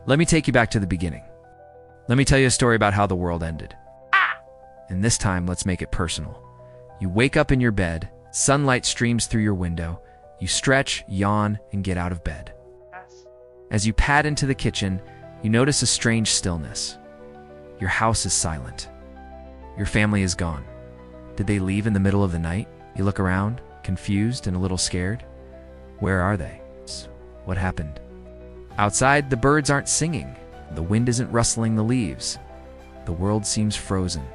Let me take you back to the beginning. Let me tell you a story about how the world ended. And this time, let's make it personal. You wake up in your bed, sunlight streams through your window, you stretch, yawn, and get out of bed. As you pad into the kitchen, you notice a strange stillness. Your house is silent. Your family is gone. Did they leave in the middle of the night? You look around, confused and a little scared. Where are they? What happened? Outside, the birds aren't singing. The wind isn't rustling the leaves. The world seems frozen.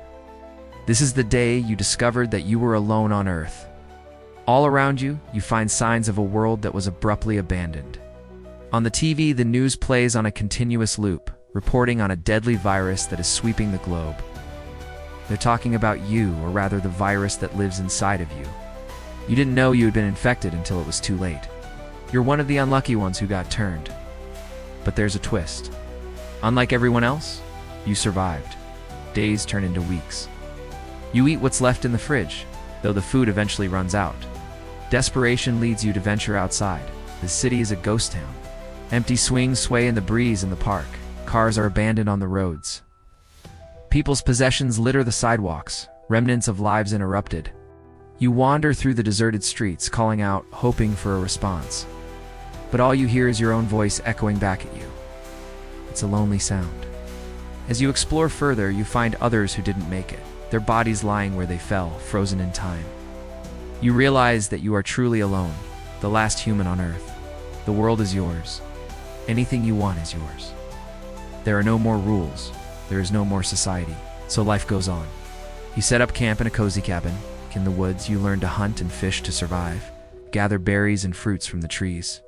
This is the day you discovered that you were alone on Earth. All around you, you find signs of a world that was abruptly abandoned. On the TV, the news plays on a continuous loop, reporting on a deadly virus that is sweeping the globe. They're talking about you, or rather the virus that lives inside of you. You didn't know you had been infected until it was too late. You're one of the unlucky ones who got turned. But there's a twist. Unlike everyone else, you survived. Days turn into weeks. You eat what's left in the fridge, though the food eventually runs out. Desperation leads you to venture outside. The city is a ghost town. Empty swings sway in the breeze in the park. Cars are abandoned on the roads. People's possessions litter the sidewalks, remnants of lives interrupted. You wander through the deserted streets, calling out, hoping for a response. But all you hear is your own voice echoing back at you. It's a lonely sound. As you explore further, you find others who didn't make it, their bodies lying where they fell, frozen in time. You realize that you are truly alone, the last human on Earth. The world is yours. Anything you want is yours. There are no more rules. There is no more society. So life goes on. You set up camp in a cozy cabin. In the woods, you learn to hunt and fish to survive, gather berries and fruits from the trees.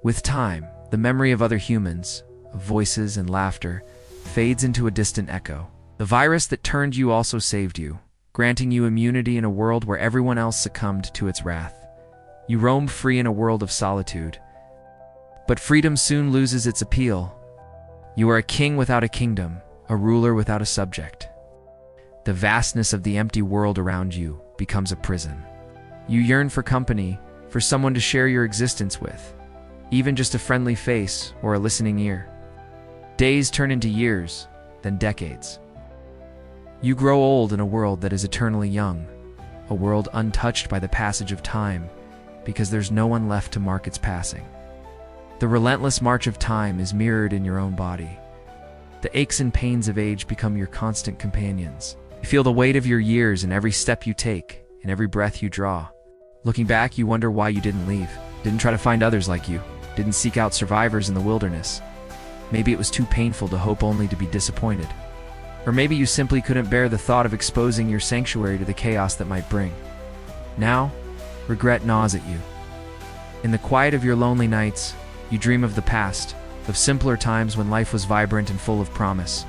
With time, the memory of other humans, of voices and laughter, fades into a distant echo. The virus that turned you also saved you, granting you immunity in a world where everyone else succumbed to its wrath. You roam free in a world of solitude. But freedom soon loses its appeal. You are a king without a kingdom, a ruler without a subject. The vastness of the empty world around you becomes a prison. You yearn for company, for someone to share your existence with, even just a friendly face or a listening ear. Days turn into years, then decades. You grow old in a world that is eternally young, a world untouched by the passage of time, because there's no one left to mark its passing. The relentless march of time is mirrored in your own body. The aches and pains of age become your constant companions. You feel the weight of your years in every step you take, in every breath you draw. Looking back, you wonder why you didn't leave, didn't try to find others like you, didn't seek out survivors in the wilderness. Maybe it was too painful to hope only to be disappointed. Or maybe you simply couldn't bear the thought of exposing your sanctuary to the chaos that might bring. Now, regret gnaws at you. In the quiet of your lonely nights, you dream of the past, of simpler times when life was vibrant and full of promise.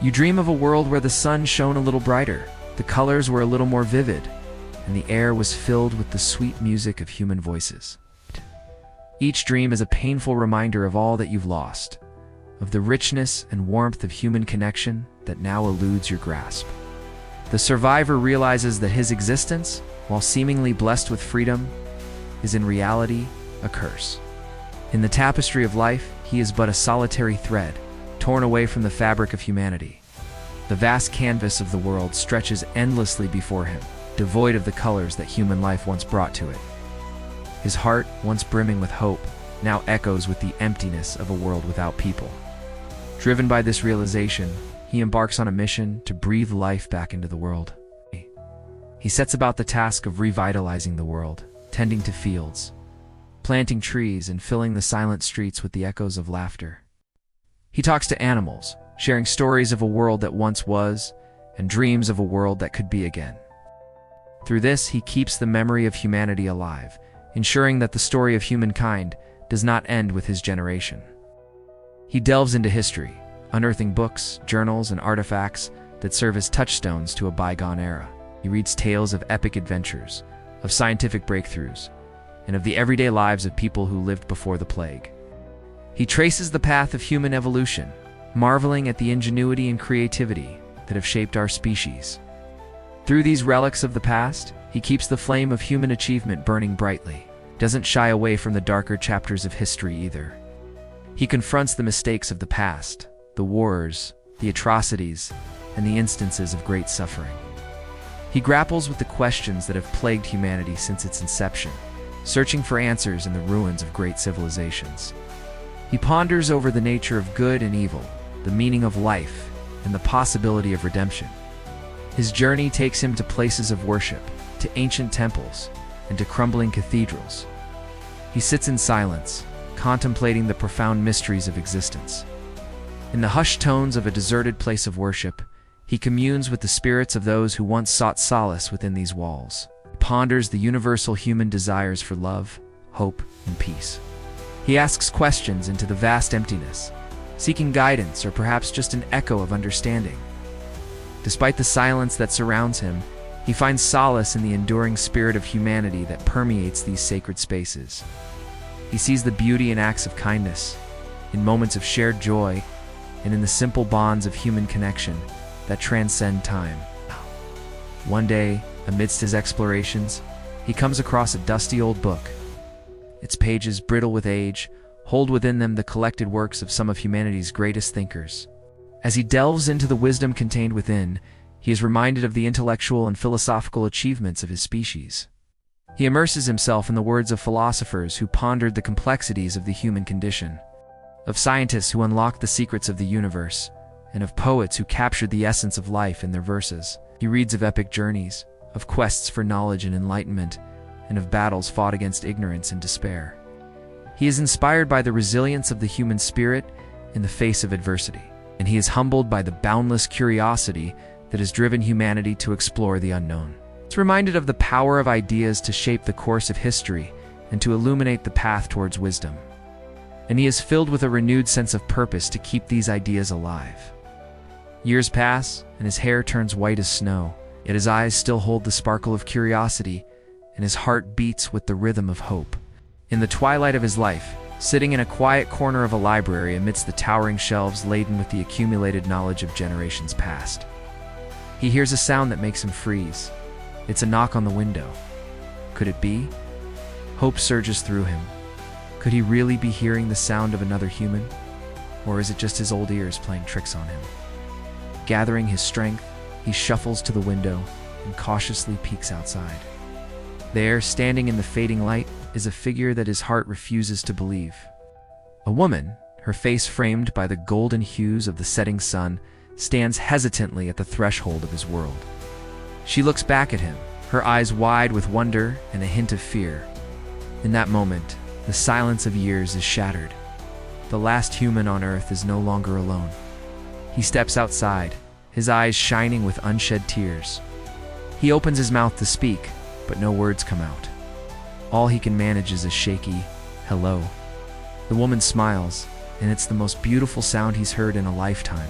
You dream of a world where the sun shone a little brighter, the colors were a little more vivid, and the air was filled with the sweet music of human voices. Each dream is a painful reminder of all that you've lost, of the richness and warmth of human connection that now eludes your grasp. The survivor realizes that his existence, while seemingly blessed with freedom, is in reality a curse. In the tapestry of life, he is but a solitary thread, torn away from the fabric of humanity. The vast canvas of the world stretches endlessly before him, devoid of the colors that human life once brought to it. His heart, once brimming with hope, now echoes with the emptiness of a world without people. Driven by this realization, he embarks on a mission to breathe life back into the world. He sets about the task of revitalizing the world, tending to fields, planting trees, and filling the silent streets with the echoes of laughter. He talks to animals, sharing stories of a world that once was, and dreams of a world that could be again. Through this, he keeps the memory of humanity alive, ensuring that the story of humankind does not end with his generation. He delves into history, unearthing books, journals, and artifacts that serve as touchstones to a bygone era. He reads tales of epic adventures, of scientific breakthroughs, and of the everyday lives of people who lived before the plague. He traces the path of human evolution, marveling at the ingenuity and creativity that have shaped our species. Through these relics of the past, he keeps the flame of human achievement burning brightly, doesn't shy away from the darker chapters of history either. He confronts the mistakes of the past, the wars, the atrocities, and the instances of great suffering. He grapples with the questions that have plagued humanity since its inception, searching for answers in the ruins of great civilizations. He ponders over the nature of good and evil, the meaning of life, and the possibility of redemption. His journey takes him to places of worship, to ancient temples, and to crumbling cathedrals. He sits in silence, contemplating the profound mysteries of existence. In the hushed tones of a deserted place of worship, he communes with the spirits of those who once sought solace within these walls. He ponders the universal human desires for love, hope, and peace. He asks questions into the vast emptiness, seeking guidance or perhaps just an echo of understanding. Despite the silence that surrounds him, he finds solace in the enduring spirit of humanity that permeates these sacred spaces. He sees the beauty in acts of kindness, in moments of shared joy, and in the simple bonds of human connection that transcend time. One day, amidst his explorations, he comes across a dusty old book. Its pages, brittle with age, hold within them the collected works of some of humanity's greatest thinkers. As he delves into the wisdom contained within, he is reminded of the intellectual and philosophical achievements of his species. He immerses himself in the words of philosophers who pondered the complexities of the human condition, of scientists who unlocked the secrets of the universe, and of poets who captured the essence of life in their verses. He reads of epic journeys, of quests for knowledge and enlightenment, and of battles fought against ignorance and despair. He is inspired by the resilience of the human spirit in the face of adversity, and he is humbled by the boundless curiosity that has driven humanity to explore the unknown. He's reminded of the power of ideas to shape the course of history and to illuminate the path towards wisdom. And he is filled with a renewed sense of purpose to keep these ideas alive. Years pass, and his hair turns white as snow, yet his eyes still hold the sparkle of curiosity, and his heart beats with the rhythm of hope. In the twilight of his life, sitting in a quiet corner of a library amidst the towering shelves laden with the accumulated knowledge of generations past, he hears a sound that makes him freeze. It's a knock on the window. Could it be? Hope surges through him. Could he really be hearing the sound of another human? Or is it just his old ears playing tricks on him? Gathering his strength, he shuffles to the window and cautiously peeks outside. There, standing in the fading light, is a figure that his heart refuses to believe. A woman, her face framed by the golden hues of the setting sun, stands hesitantly at the threshold of his world. She looks back at him, her eyes wide with wonder and a hint of fear. In that moment, the silence of years is shattered. The last human on Earth is no longer alone. He steps outside, his eyes shining with unshed tears. He opens his mouth to speak, but no words come out. All he can manage is a shaky, "Hello." The woman smiles, and it's the most beautiful sound he's heard in a lifetime.